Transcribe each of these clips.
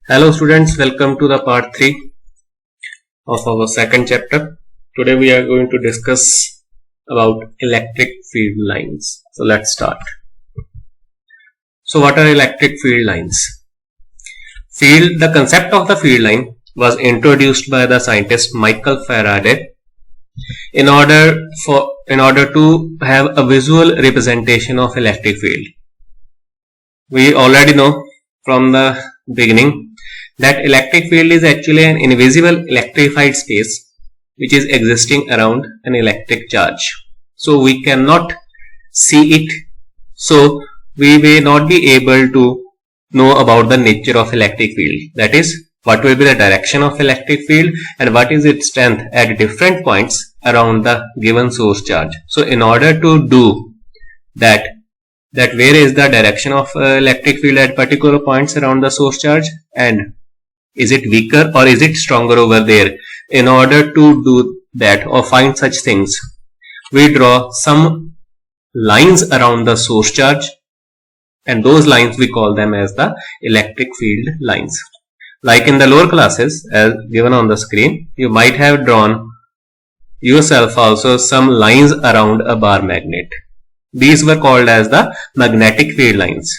Hello students, welcome to the part 3 of our second chapter. Today we are going to discuss about electric field lines. So let's start. So what are electric field lines? The concept of the field line was introduced by the scientist Michael Faraday in order to have a visual representation of electric field. We already know from the beginning that electric field is actually an invisible electrified space which is existing around an electric charge. So we cannot see it. So we may not be able to know about the nature of electric field. That is, what will be the direction of electric field and what is its strength at different points around the given source charge. So in order to do that where is the direction of electric field at particular points around the source charge, and is it weaker or is it stronger over there? In order to do that or find such things, we draw some lines around the source charge, and those lines we call them as the electric field lines. Like in the lower classes as given on the screen, you might have drawn yourself also some lines around a bar magnet. These were called as the magnetic field lines,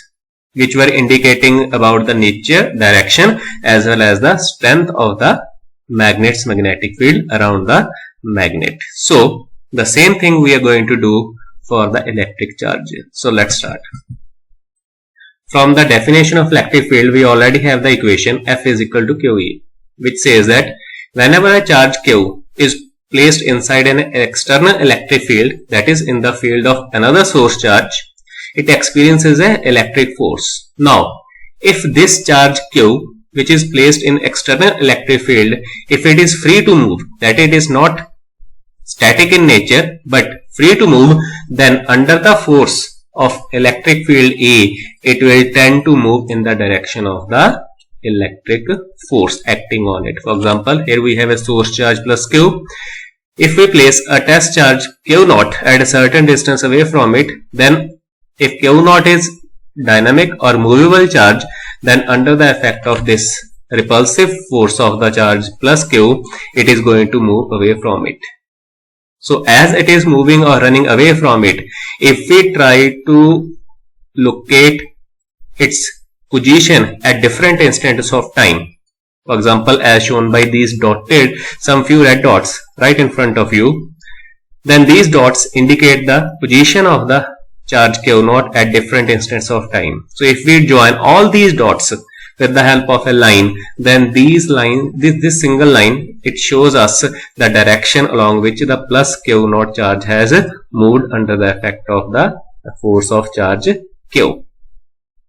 which were indicating about the nature, direction as well as the strength of the magnet's magnetic field around the magnet. So the same thing we are going to do for the electric charge. So let's start. From the definition of electric field, we already have the equation F is equal to QE, which says that whenever a charge Q is placed inside an external electric field, that is in the field of another source charge, it experiences an electric force. Now, if this charge Q, which is placed in external electric field, if it is free to move, that it is not static in nature but free to move, then under the force of electric field E, it will tend to move in the direction of the electric force acting on it. For example, here we have a source charge plus Q. If we place a test charge Q naught at a certain distance away from it, then if Q naught is dynamic or movable charge, then under the effect of this repulsive force of the charge plus Q, it is going to move away from it. So as it is moving or running away from it, if we try to locate its position at different instants of time, for example as shown by these dotted, some few red dots right in front of you, then these dots indicate the position of the charge Q naught at different instants of time. So if we join all these dots with the help of a line, then this single line, it shows us the direction along which the plus Q naught charge has moved under the effect of the force of charge Q.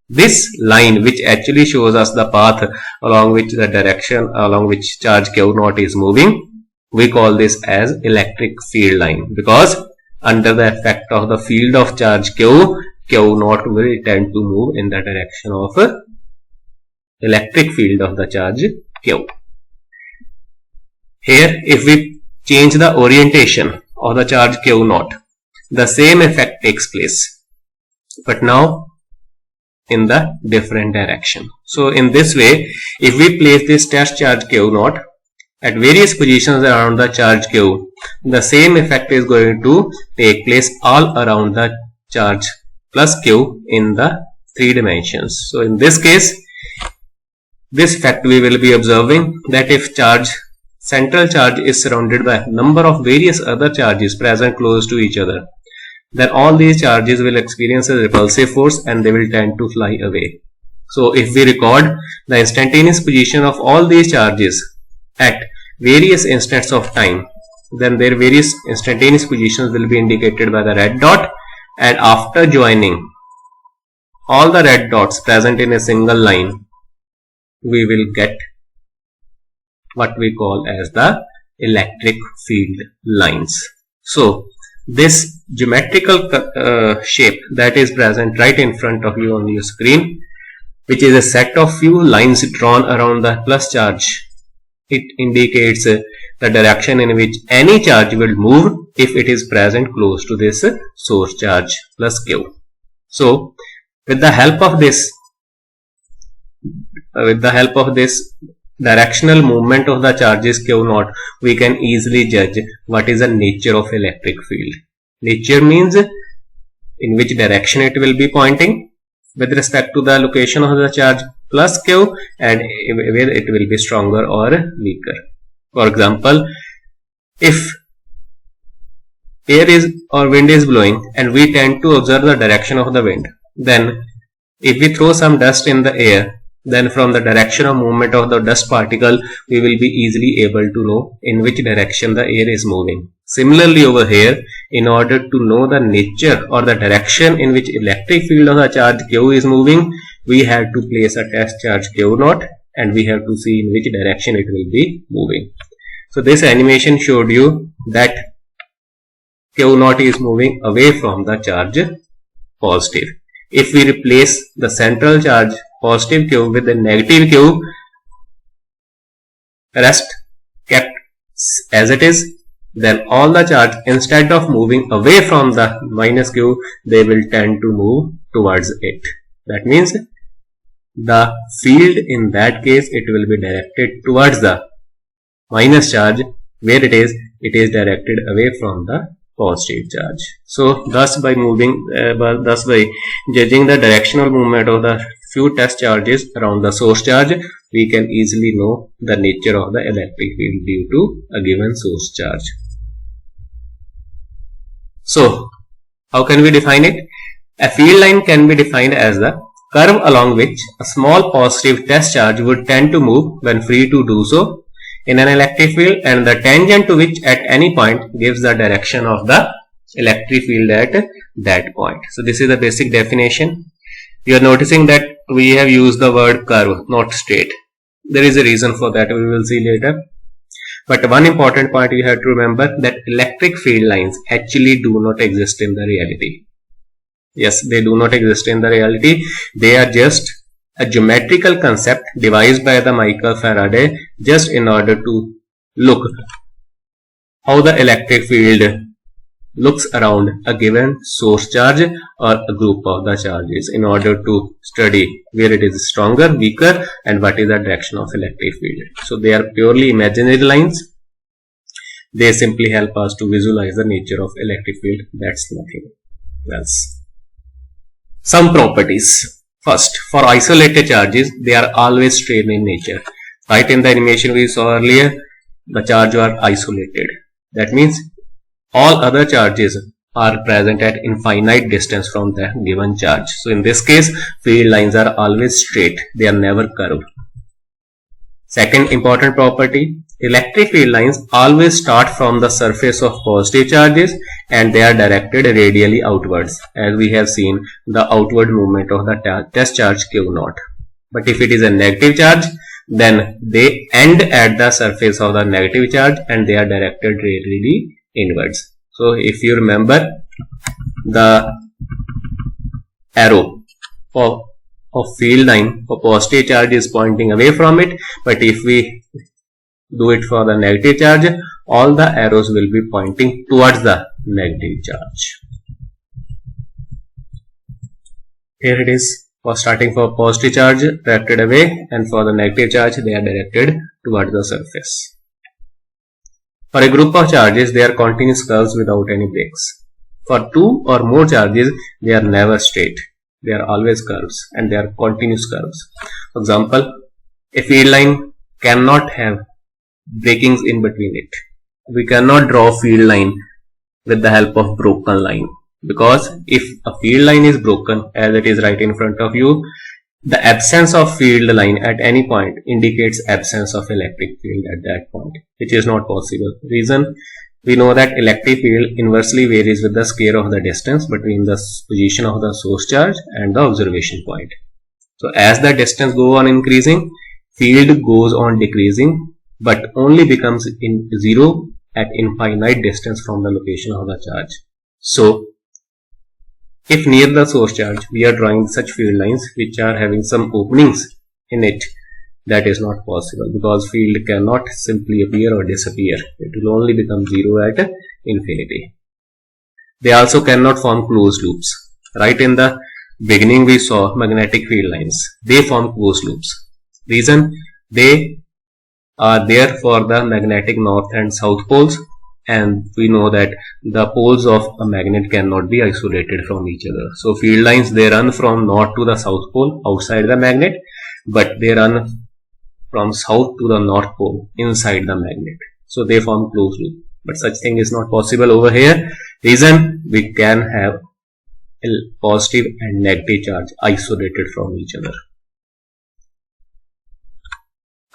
This line, which actually shows us the path along which the direction along which charge Q naught is moving, we call this as electric field line, because under the effect of the field of charge Q, Q naught will tend to move in the direction of electric field of the charge Q. Here, if we change the orientation of the charge Q naught, the same effect takes place, but now in the different direction. So in this way, if we place this test charge Q naught at various positions around the charge Q, the same effect is going to take place all around the charge plus Q in the 3 dimensions. So in this case, this effect we will be observing that if central charge is surrounded by a number of various other charges present close to each other, then all these charges will experience a repulsive force and they will tend to fly away. So if we record the instantaneous position of all these charges at various instants of time, then their various instantaneous positions will be indicated by the red dot, and after joining all the red dots present in a single line, we will get what we call as the electric field lines. So this geometrical shape that is present right in front of you on your screen, which is a set of few lines drawn around the plus charge, it indicates the direction in which any charge will move if it is present close to this source charge plus Q. So with the help of this with the help of this directional movement of the charges Q naught, we can easily judge what is the nature of electric field. Nature means in which direction it will be pointing with respect to the location of the charge plus Q, and whether it will be stronger or weaker. For example, if air is or wind is blowing and we tend to observe the direction of the wind, then if we throw some dust in the air, then from the direction of movement of the dust particle, we will be easily able to know in which direction the air is moving. Similarly over here, in order to know the nature or the direction in which electric field of the charge Q is moving, we have to place a test charge Q naught and we have to see in which direction it will be moving. So this animation showed you that Q naught is moving away from the charge positive. If we replace the central charge positive Q with the negative Q, rest kept as it is, then all the charge, instead of moving away from the minus Q, they will tend to move towards it. That means the field in that case, it will be directed towards the minus charge, where it is directed away from the positive charge. So thus by judging the directional movement of the few test charges around the source charge, we can easily know the nature of the electric field due to a given source charge. So how can we define it? A field line can be defined as the curve along which a small positive test charge would tend to move when free to do so in an electric field, and the tangent to which at any point gives the direction of the electric field at that point. So this is the basic definition. You are noticing that we have used the word curve, not straight. There is a reason for that, we will see later. But one important point you have to remember, that electric field lines actually do not exist in the reality. Yes, they do not exist in the reality. They are just a geometrical concept devised by the Michael Faraday just in order to look how the electric field looks around a given source charge or a group of the charges, in order to study where it is stronger, weaker, and what is the direction of electric field. So they are purely imaginary lines. They simply help us to visualize the nature of electric field. That's nothing else. Some properties. First, for isolated charges, they are always straight in nature. Right, in the animation we saw earlier, the charges are isolated. That means all other charges are present at infinite distance from the given charge. So in this case, field lines are always straight. They are never curved. Second important property, electric field lines always start from the surface of positive charges and they are directed radially outwards, as we have seen the outward movement of the test charge Q naught. But if it is a negative charge, then they end at the surface of the negative charge and they are directed radially inwards. So if you remember, the arrow of field line for positive charge is pointing away from it, but if we do it for the negative charge, all the arrows will be pointing towards the negative charge. Here it is, for starting for positive charge directed away, and for the negative charge they are directed towards the surface. For a group of charges, they are continuous curves without any breaks. For two or more charges, they are never straight. They are always curves and they are continuous curves. For example, a field line cannot have breakings in between it. We cannot draw a field line with the help of broken line, because if a field line is broken, as it is right in front of you, the absence of field line at any point indicates absence of electric field at that point, which is not possible. Reason, we know that electric field inversely varies with the square of the distance between the position of the source charge and the observation point. So as the distance goes on increasing, field goes on decreasing, but only becomes zero at infinite distance from the location of the charge. So if near the source charge we are drawing such field lines which are having some openings in it, that is not possible, because field cannot simply appear or disappear. It will only become zero at infinity. They also cannot form closed loops. Right in the beginning we saw magnetic field lines. They form closed loops. Reason, they are there for the magnetic north and south poles, and we know that the poles of a magnet cannot be isolated from each other. So field lines, they run from north to the south pole outside the magnet, but they run from south to the north pole inside the magnet. So they form closed loop. But such thing is not possible over here. Reason, we can have a positive and negative charge isolated from each other.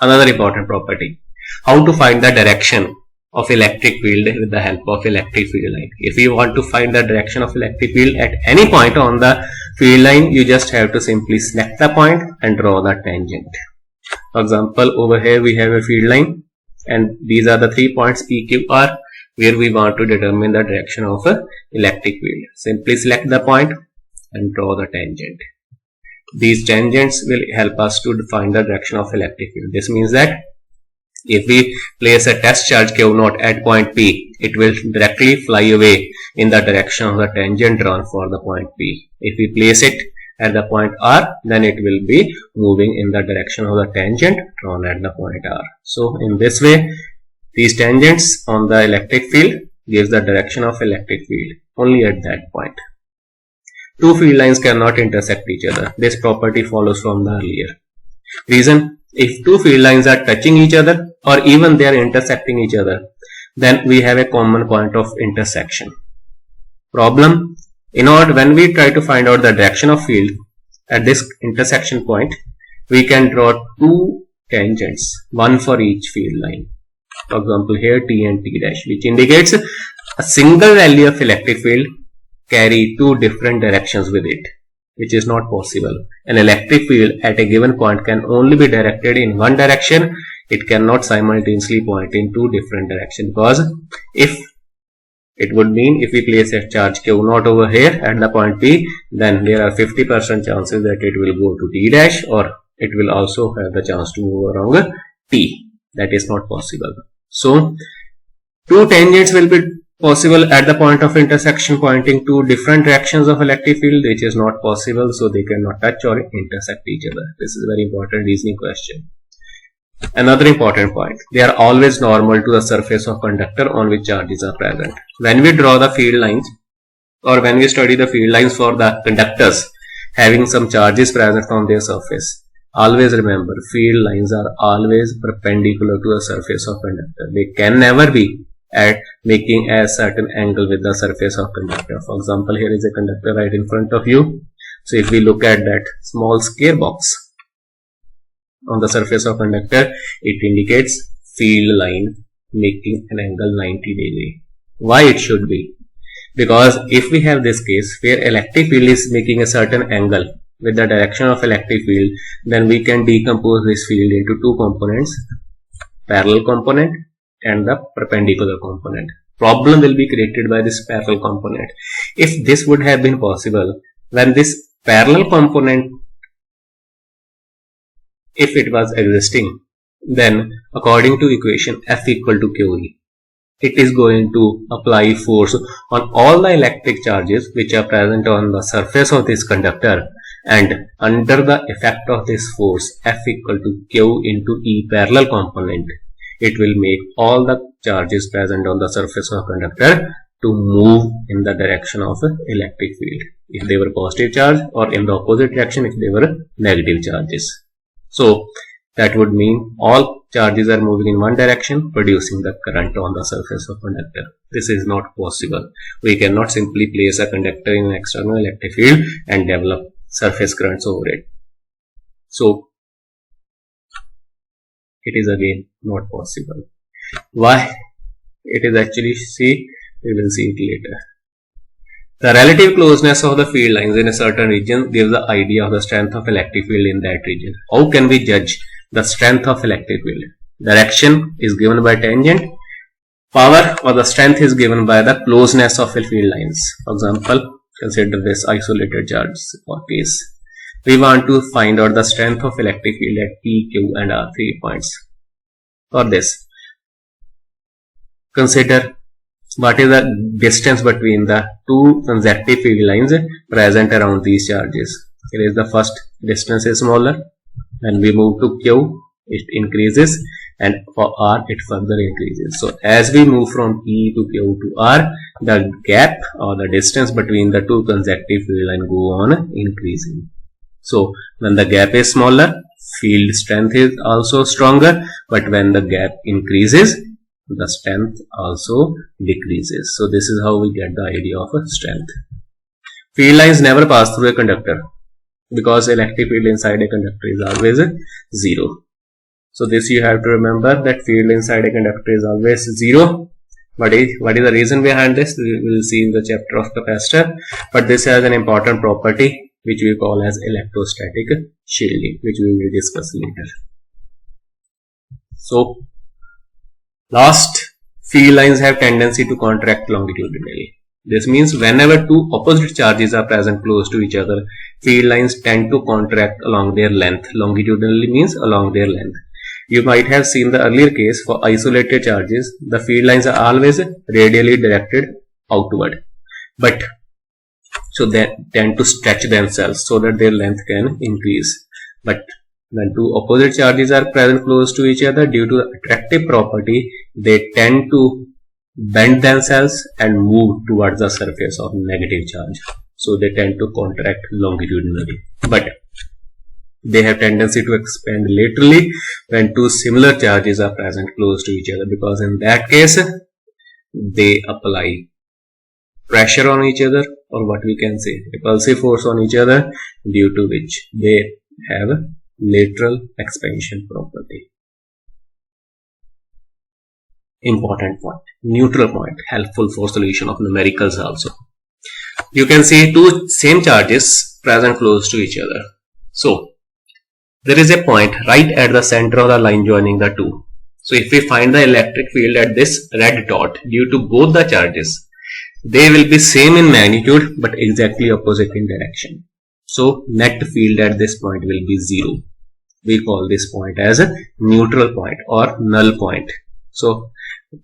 Another important property, how to find the direction of electric field with the help of electric field line. If you want to find the direction of electric field at any point on the field line, you just have to simply select the point and draw the tangent. For example, over here we have a field line, and these are the 3 points P, Q, R, where we want to determine the direction of a electric field. Simply select the point and draw the tangent. These tangents will help us to find the direction of electric field. This means that if we place a test charge Q0 at point P, it will directly fly away in the direction of the tangent drawn for the point P. If we place it at the point R, then it will be moving in the direction of the tangent drawn at the point R. So in this way, these tangents on the electric field gives the direction of electric field only at that point. Two field lines cannot intersect each other. This property follows from the earlier. Reason, if two field lines are touching each other or even they are intersecting each other, then we have a common point of intersection. Problem, when we try to find out the direction of field at this intersection point, we can draw two tangents, one for each field line. For example, here T and T dash, which indicates a single value of electric field carry two different directions with it, which is not possible. An electric field at a given point can only be directed in one direction. It cannot simultaneously point in two different directions, because if it would mean if we place a charge Q0 over here at the point P, then there are 50% chances that it will go to T dash, or it will also have the chance to move along T. That is not possible. So two tangents will be possible at the point of intersection pointing to different directions of electric field, which is not possible, so they cannot touch or intersect each other. This is a very important reasoning question. Another important point, they are always normal to the surface of conductor on which charges are present. When we draw the field lines, or when we study the field lines for the conductors having some charges present on their surface, always remember, field lines are always perpendicular to the surface of conductor. They can never be at making a certain angle with the surface of conductor. For example, here is a conductor right in front of you. So if we look at that small square box on the surface of conductor, it indicates field line making an angle 90 degree. Why it should be? Because if we have this case where electric field is making a certain angle with the direction of electric field, then we can decompose this field into two components, parallel component and the perpendicular component. Problem will be created by this parallel component. If this would have been possible, when this parallel component, if it was existing, then according to equation F equal to QE, it is going to apply force on all the electric charges which are present on the surface of this conductor, and under the effect of this force F equal to Q into E parallel component, it will make all the charges present on the surface of conductor to move in the direction of electric field, if they were positive charge, or in the opposite direction if they were negative charges. So that would mean all charges are moving in one direction, producing the current on the surface of conductor. This is not possible. We cannot simply place a conductor in an external electric field and develop surface currents over it. So it is again not possible. Why? It is actually, we will see it later. The relative closeness of the field lines in a certain region gives the idea of the strength of electric field in that region. How can we judge the strength of electric field? Direction is given by tangent. Power or the strength is given by the closeness of the field lines. For example, consider this isolated charge case. We want to find out the strength of electric field at P, Q and R 3 points. For this, consider what is the distance between the two consecutive field lines present around these charges. Here is the first distance is smaller. When we move to Q, it increases, and for R it further increases. So as we move from P to Q to R, the gap or the distance between the two consecutive field lines go on increasing. So when the gap is smaller, field strength is also stronger, but when the gap increases, the strength also decreases. So this is how we get the idea of a strength. Field lines never pass through a conductor because electric field inside a conductor is always 0. So this you have to remember, that field inside a conductor is always 0. What is the reason behind this? We will see in the chapter of capacitor. But this has an important property which we call as electrostatic shielding, which we will discuss later. So last, field lines have tendency to contract longitudinally. This means whenever two opposite charges are present close to each other, field lines tend to contract along their length. Longitudinally means along their length. You might have seen the earlier case for isolated charges, the field lines are always radially directed outward. But so they tend to stretch themselves so that their length can increase. But when two opposite charges are present close to each other, due to the attractive property, they tend to bend themselves and move towards the surface of negative charge. So they tend to contract longitudinally. But they have tendency to expand laterally when two similar charges are present close to each other, because in that case they apply pressure on each other, or what we can say repulsive force on each other, due to which they have lateral expansion property. Important point, neutral point, helpful for solution of numericals also. You can see two same charges present close to each other. So there is a point right at the center of the line joining the two. So if we find the electric field at this red dot, due to both the charges, they will be same in magnitude but exactly opposite in direction. So net field at this point will be 0. We call this point as a neutral point or null point. So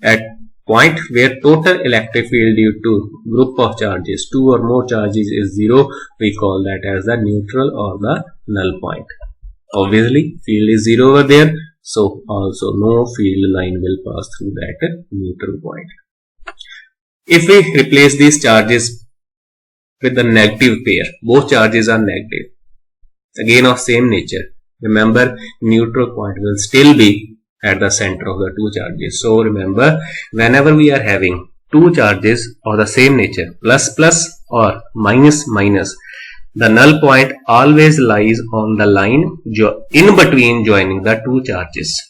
at point where total electric field due to group of charges, two or more charges, is 0, we call that as the neutral or the null point. Obviously field is 0 over there, so also no field line will pass through that neutral point. If we replace these charges with the negative pair, both charges are negative, again of same nature, remember neutral point will still be at the center of the two charges. So remember, whenever we are having two charges of the same nature, plus plus or minus minus, the null point always lies on the line in between joining the two charges.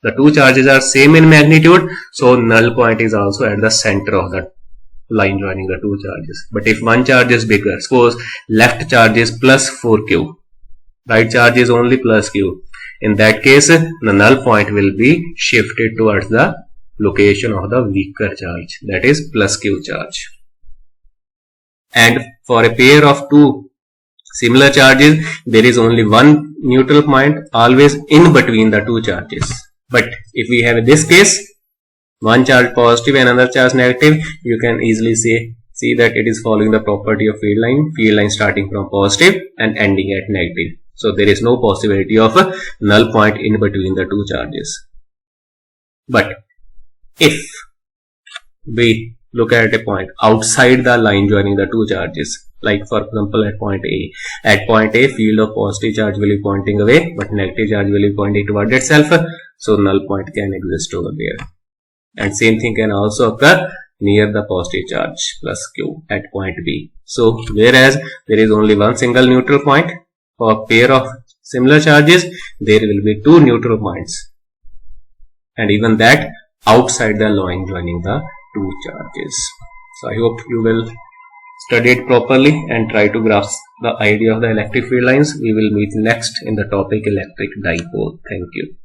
The two charges are same in magnitude, so null point is also at the center of the line joining the two charges. But if one charge is bigger, suppose left charge is plus 4q, right charge is only plus q, in that case the null point will be shifted towards the location of the weaker charge, that is plus q charge. And for a pair of two similar charges, there is only one neutral point always in between the two charges. But if we have this case, one charge positive and another charge negative, you can easily see that it is following the property of field line starting from positive and ending at negative. So there is no possibility of a null point in between the two charges. But if we look at a point outside the line joining the two charges, like for example at point A. At point A, field of positive charge will be pointing away, but negative charge will be pointing toward itself. So null point can exist over there. And same thing can also occur near the positive charge plus q at point B. So whereas there is only one single neutral point, for a pair of similar charges there will be two neutral points, and even that outside the line joining the two charges. So I hope you will study it properly and try to grasp the idea of the electric field lines. We will meet next in the topic electric dipole. Thank you.